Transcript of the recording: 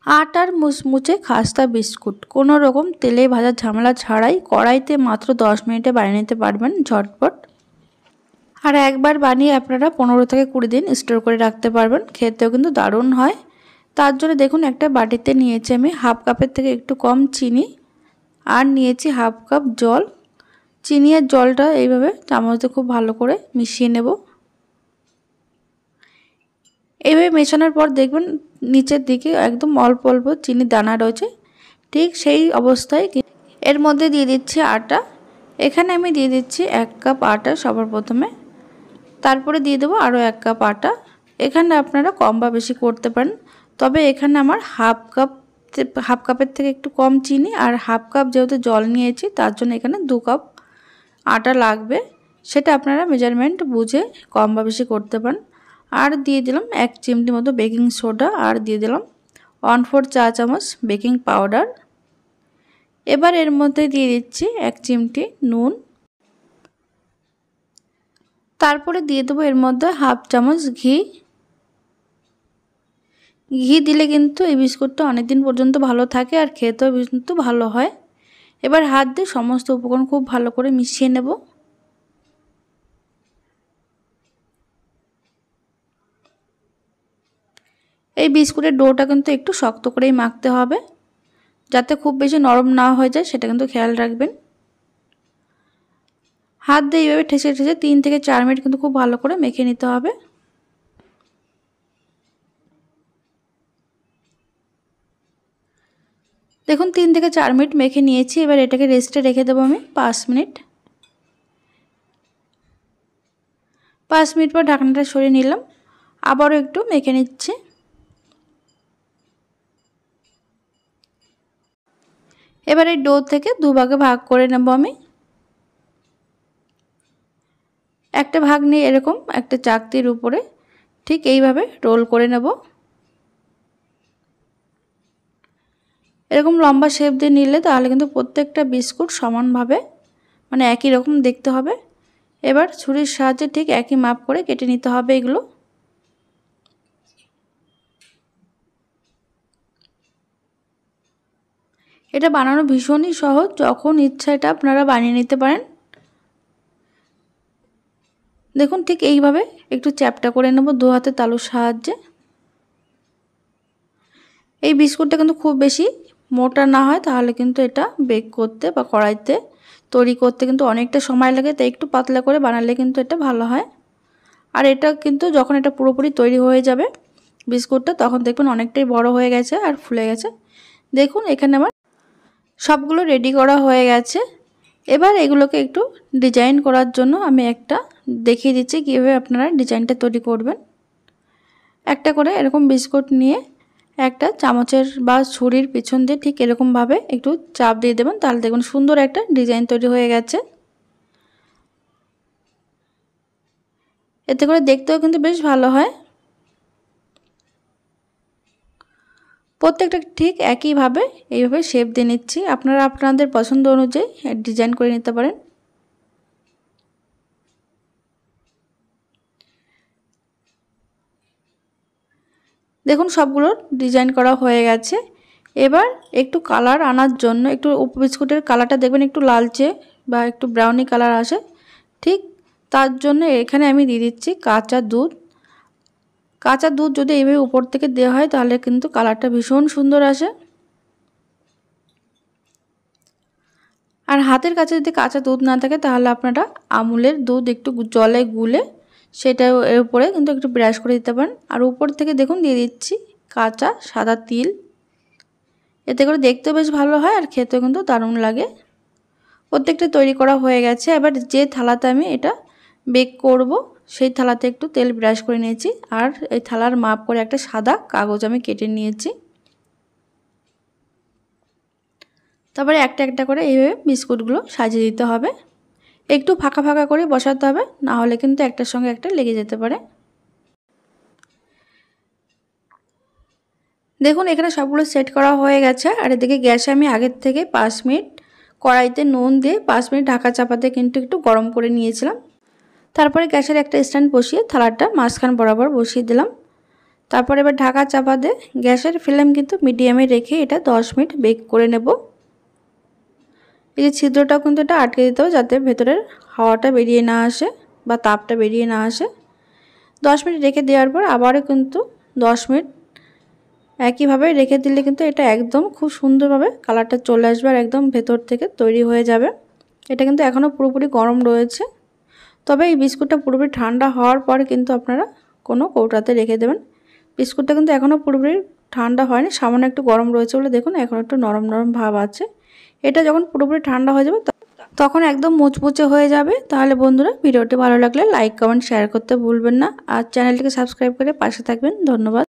আটার মুচমুচে খাস্তা বিস্কুট কোনো রকম তেলে ভাজার ঝামেলা ছাড়াই কড়াইতে মাত্র 10 মিনিটে বানিয়ে নিতে পারবেন ঝটপট। আর একবার বানিয়ে আপনারা 15 থেকে 20 দিন স্টোর করে রাখতে পারবেন, খেতেও কিন্তু দারুণ হয়। তার জন্য দেখুন একটা বাটিতে নিয়েছি আমি হাফ কাপের থেকে একটু কম চিনি আর নিয়েছি হাফ কাপ জল। চিনি আর জলটা এইভাবে চামচে খুব ভালো করে মিশিয়ে নেব। এইভাবে মেশানোর পর দেখবেন নিচের দিকে একদম অল্প অল্প চিনির দানা রয়েছে, ঠিক সেই অবস্থায় এর মধ্যে দিয়ে দিচ্ছি আটা। এখানে আমি দিয়ে দিচ্ছি 1 কাপ আটা সবার প্রথমে, তারপরে দিয়ে দেবো আরও 1 কাপ আটা। এখানে আপনারা কম বা বেশি করতে পারেন, তবে এখানে আমার হাফ কাপের থেকে একটু কম চিনি আর হাফ কাপ যেহেতু জল নিয়েছি তার জন্য এখানে 2 কাপ আটা লাগবে, সেটা আপনারা মেজারমেন্ট বুঝে কম বা বেশি করতে পারেন। আর দিয়ে দিলাম 1 চিমটি মতো বেকিং সোডা আর দিয়ে দিলাম 1/4 চা চামচ বেকিং পাউডার। এবার এর মধ্যে দিয়ে দিচ্ছি 1 চিমটি নুন, তারপরে দিয়ে দেবো এর মধ্যে হাফ চামচ ঘি। ঘি দিলে কিন্তু এই বিস্কুটটা অনেক দিন পর্যন্ত ভালো থাকে আর খেতেও কিন্তু ভালো হয়। এবার হাত দিয়ে সমস্ত উপকরণ খুব ভালো করে মিশিয়ে নেব। এই বিস্কুটের ডোটা কিন্তু একটু শক্ত করেই মাখতে হবে, যাতে খুব বেশি নরম না হয়ে যায় সেটা কিন্তু খেয়াল রাখবেন। হাত দিয়ে এইভাবে ঠেসে ঠেসে 3 থেকে 4 মিনিট কিন্তু খুব ভালো করে মেখে নিতে হবে। দেখুন 3 থেকে 4 মিনিট মেখে নিয়েছি। এবার এটাকে রেস্টে রেখে দেবো আমি 5 মিনিট। 5 মিনিট পর ঢাকনাটা সরিয়ে নিলাম, আবারও একটু মেখে নিচ্ছি। এবার এই ডো থেকে 2 ভাগে ভাগ করে নেব আমি। একটা ভাগ নিয়ে এরকম একটা চাকতির উপরে ঠিক এইভাবে রোল করে নেব। এরকম লম্বা শেপ দিয়ে নিলে তাহলে কিন্তু প্রত্যেকটা বিস্কুট সমানভাবে মানে একই রকম দেখতে হবে। এবার ছুরির সাহায্যে ঠিক একই মাপ করে কেটে নিতে হবে এগুলো। এটা বানানো ভীষণই সহজ, যখন ইচ্ছা এটা আপনারা বানিয়ে নিতে পারেন। দেখুন ঠিক এইভাবে একটু চ্যাপটা করে নেব 2 হাতের তালুর সাহায্যে। এই বিস্কুটটা কিন্তু খুব বেশি মোটা না হয়, তাহলে কিন্তু এটা বেক করতে বা কড়াইতে তৈরি করতে কিন্তু অনেকটা সময় লাগে, তাই একটু পাতলা করে বানালে কিন্তু এটা ভালো হয়। আর এটা কিন্তু যখন এটা পুরোপুরি তৈরি হয়ে যাবে বিস্কুটটা, তখন দেখবেন অনেকটাই বড় হয়ে গেছে আর ফুলে গেছে। দেখুন এখানে আমার সবগুলো রেডি করা হয়ে গেছে। এবার এগুলোকে একটু ডিজাইন করার জন্য আমি একটা দেখিয়ে দিচ্ছি কীভাবে আপনারা ডিজাইনটা তৈরি করবেন। একটা করে এরকম বিস্কুট নিয়ে একটা চামচের বা ছুরির পিছন দিয়ে ঠিক এরকমভাবে একটু চাপ দিয়ে দেবেন, তাহলে দেখুন সুন্দর একটা ডিজাইন তৈরি হয়ে গেছে। এতে করে দেখতেও কিন্তু বেশ ভালো হয়। প্রত্যেকটা ঠিক একইভাবে এইভাবে শেপ দিয়ে নিচ্ছি, আপনারা আপনাদের পছন্দ অনুযায়ী ডিজাইন করে নিতে পারেন। দেখুন সবগুলো ডিজাইন করা হয়ে গেছে। এবার একটু কালার আনার জন্য একটু বিস্কুটের কালারটা দেখবেন একটু লালচে বা একটু ব্রাউনি কালার আসে, ঠিক তার জন্য এখানে আমি দিয়ে দিচ্ছি কাঁচা দুধ। কাঁচা দুধ যদি এইভাবে উপর থেকে দেওয়া হয় তাহলে কিন্তু কালারটা ভীষণ সুন্দর আসে। আর হাতের কাছে যদি কাঁচা দুধ না থাকে তাহলে আপনারা আমুলের দুধ একটু জলে গুলে সেটা এর উপরে কিন্তু একটু ব্রাশ করে দিতে পারেন। আর উপর থেকে দেখুন দিয়ে দিচ্ছি কাঁচা সাদা তিল, এতে করে দেখতেও বেশ ভালো হয় আর খেতেও কিন্তু দারুণ লাগে। প্রত্যেকটা তৈরি করা হয়ে গেছে। এবার যে থালাতে আমি এটা বেক করব সেই থালাতে একটু তেল ব্রাশ করে নিয়েছি আর এই থালার মাপ করে একটা সাদা কাগজ আমি কেটে নিয়েছি। তারপরে একটা একটা করে এইভাবে বিস্কুটগুলো সাজিয়ে দিতে হবে। একটু ফাঁকা ফাঁকা করে বসাতে হবে, না হলে কিন্তু একটার সঙ্গে একটা লেগে যেতে পারে। দেখুন এখানে সবগুলো সেট করা হয়ে গেছে। আর এদিকে গ্যাসে আমি আগের থেকে 5 মিনিট কড়াইতে নুন দিয়ে 5 মিনিট ঢাকা চাপাতে কিন্তু একটু গরম করে নিয়েছিলাম। তারপরে গ্যাসের একটা স্ট্যান্ড বসিয়ে থালাটা মাঝখান বরাবর বসিয়ে দিলাম। তারপর এবার ঢাকা চাপা দিয়ে গ্যাসের ফ্লেম কিন্তু মিডিয়ামে রেখে এটা 10 মিনিট বেক করে নেব। এই যে ছিদ্রটাও কিন্তু এটা আটকে দিতে হবে যাতে ভেতরের হাওয়াটা বেরিয়ে না আসে বা তাপটা বেরিয়ে না আসে। 10 মিনিট রেখে দেওয়ার পর আবারও কিন্তু 10 মিনিট একইভাবে রেখে দিলে কিন্তু এটা একদম খুব সুন্দরভাবে কালারটা চলে আসবে আর একদম ভেতর থেকে তৈরি হয়ে যাবে। এটা কিন্তু এখনও পুরোপুরি গরম রয়েছে, তবে এই বিস্কুটটা পুরোপুরি ঠান্ডা হওয়ার পরে কিন্তু আপনারা কোনো কৌটাতে রেখে দেবেন। বিস্কুটটা কিন্তু এখনও পুরোপুরি ঠান্ডা হয়নি, সামান্য একটু গরম রয়েছে বলে দেখুন এখন একটু নরম নরম ভাব আছে। এটা যখন পুরোপুরি ঠান্ডা হয়ে যাবে তখন একদম মুচমুচে হয়ে যাবে। তাহলে বন্ধুরা ভিডিওটি ভালো লাগলে লাইক কমেন্ট শেয়ার করতে ভুলবেন না আর চ্যানেলটিকে সাবস্ক্রাইব করে পাশে থাকবেন। ধন্যবাদ।